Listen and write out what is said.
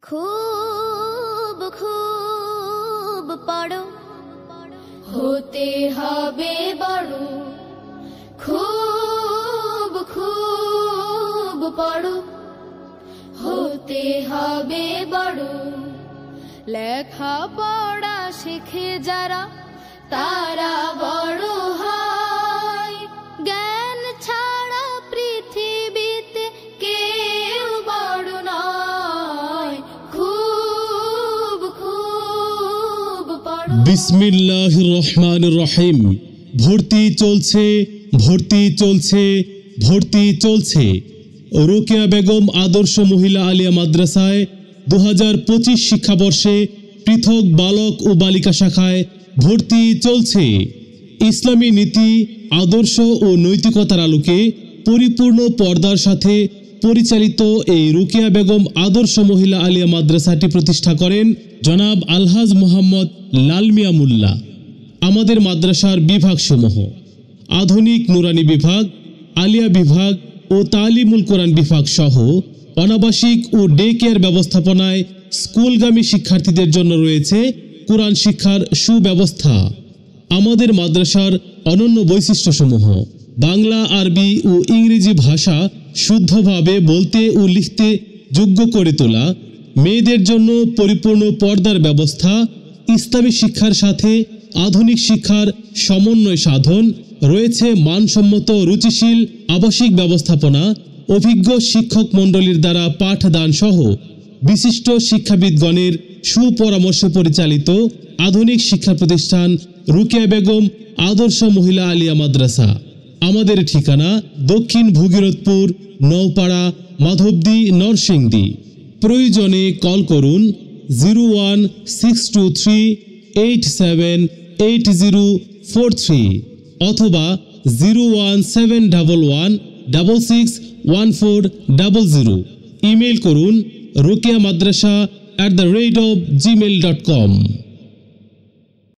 खूब खूब पढ़ो होते हबे बड़ो खूब खूब पढ़ो होते हबे बड़ो लेखा पढ़ा शिखे जारा तारा बड़ो হয় জ্ঞান ছাড়া পৃথিবীতে কেউ বড় নয় খুব খুব পড়ো বিসমিল্লাহির রহমানির রহিম ভর্তি চলছে ভর্তি চলছে ভর্তি চলছে রোকেয়া বেগম আদর্শ মহিলা আলিয়া মাদ্রাসায় 2025 শিক্ষাবর্ষে পৃথক বালক ও বালিকা শাখায় ভর্তি চলছে ইসলামী নীতি আদর্শ ও নৈতিকতার আলোকে পরিপূর্ণ পর্দার সাথে পরিচালিত এই রোকেয়া বেগম আদর্শ মহিলা আলিয়া মাদ্রাসাটি প্রতিষ্ঠা করেন জনাব আলহাজ মোহাম্মদ লাল মিয়া মোল্লা। আমাদের মাদ্রাসার বিভাগসমূহ আধুনিক নুরানি বিভাগ, আলিয়া বিভাগ ও তালিমুল কোরআন বিভাগ সহ অনাবাসিক ও ডে কেয়ার ব্যবস্থাপনায় স্কুলগামী শিক্ষার্থীদের জন্য রয়েছে কোরআন শিক্ষার সুব্যবস্থা। আমাদের মাদ্রাসার অনন্য বৈশিষ্ট্যসমূহ বাংলা, আরবি ও ইংরেজি ভাষা শুদ্ধভাবে বলতে ও লিখতে যোগ্য করে তোলা, মেয়েদের জন্য পরিপূর্ণ পর্দার ব্যবস্থা, ইসলামী শিক্ষার সাথে আধুনিক শিক্ষার সমন্বয় সাধন, রয়েছে মানসম্মত রুচিশীল আবাসিক ব্যবস্থাপনা, অভিজ্ঞ শিক্ষক মণ্ডলীর দ্বারা পাঠদান সহ বিশিষ্ট শিক্ষাবিদগণের সুপরামর্শ পরিচালিত আধুনিক শিক্ষা প্রতিষ্ঠান রোকেয়া বেগম আদর্শ মহিলা আলিয়া মাদ্রাসা। আমাদের ঠিকানা দক্ষিণ ভগীরথপুর, নওপাড়া, মাধবদী, নরসিংদী। প্রয়োজনে কল করুন 01623878043 অথবা 01711661400। ইমেল করুন rokeamadrasa@gmail.com।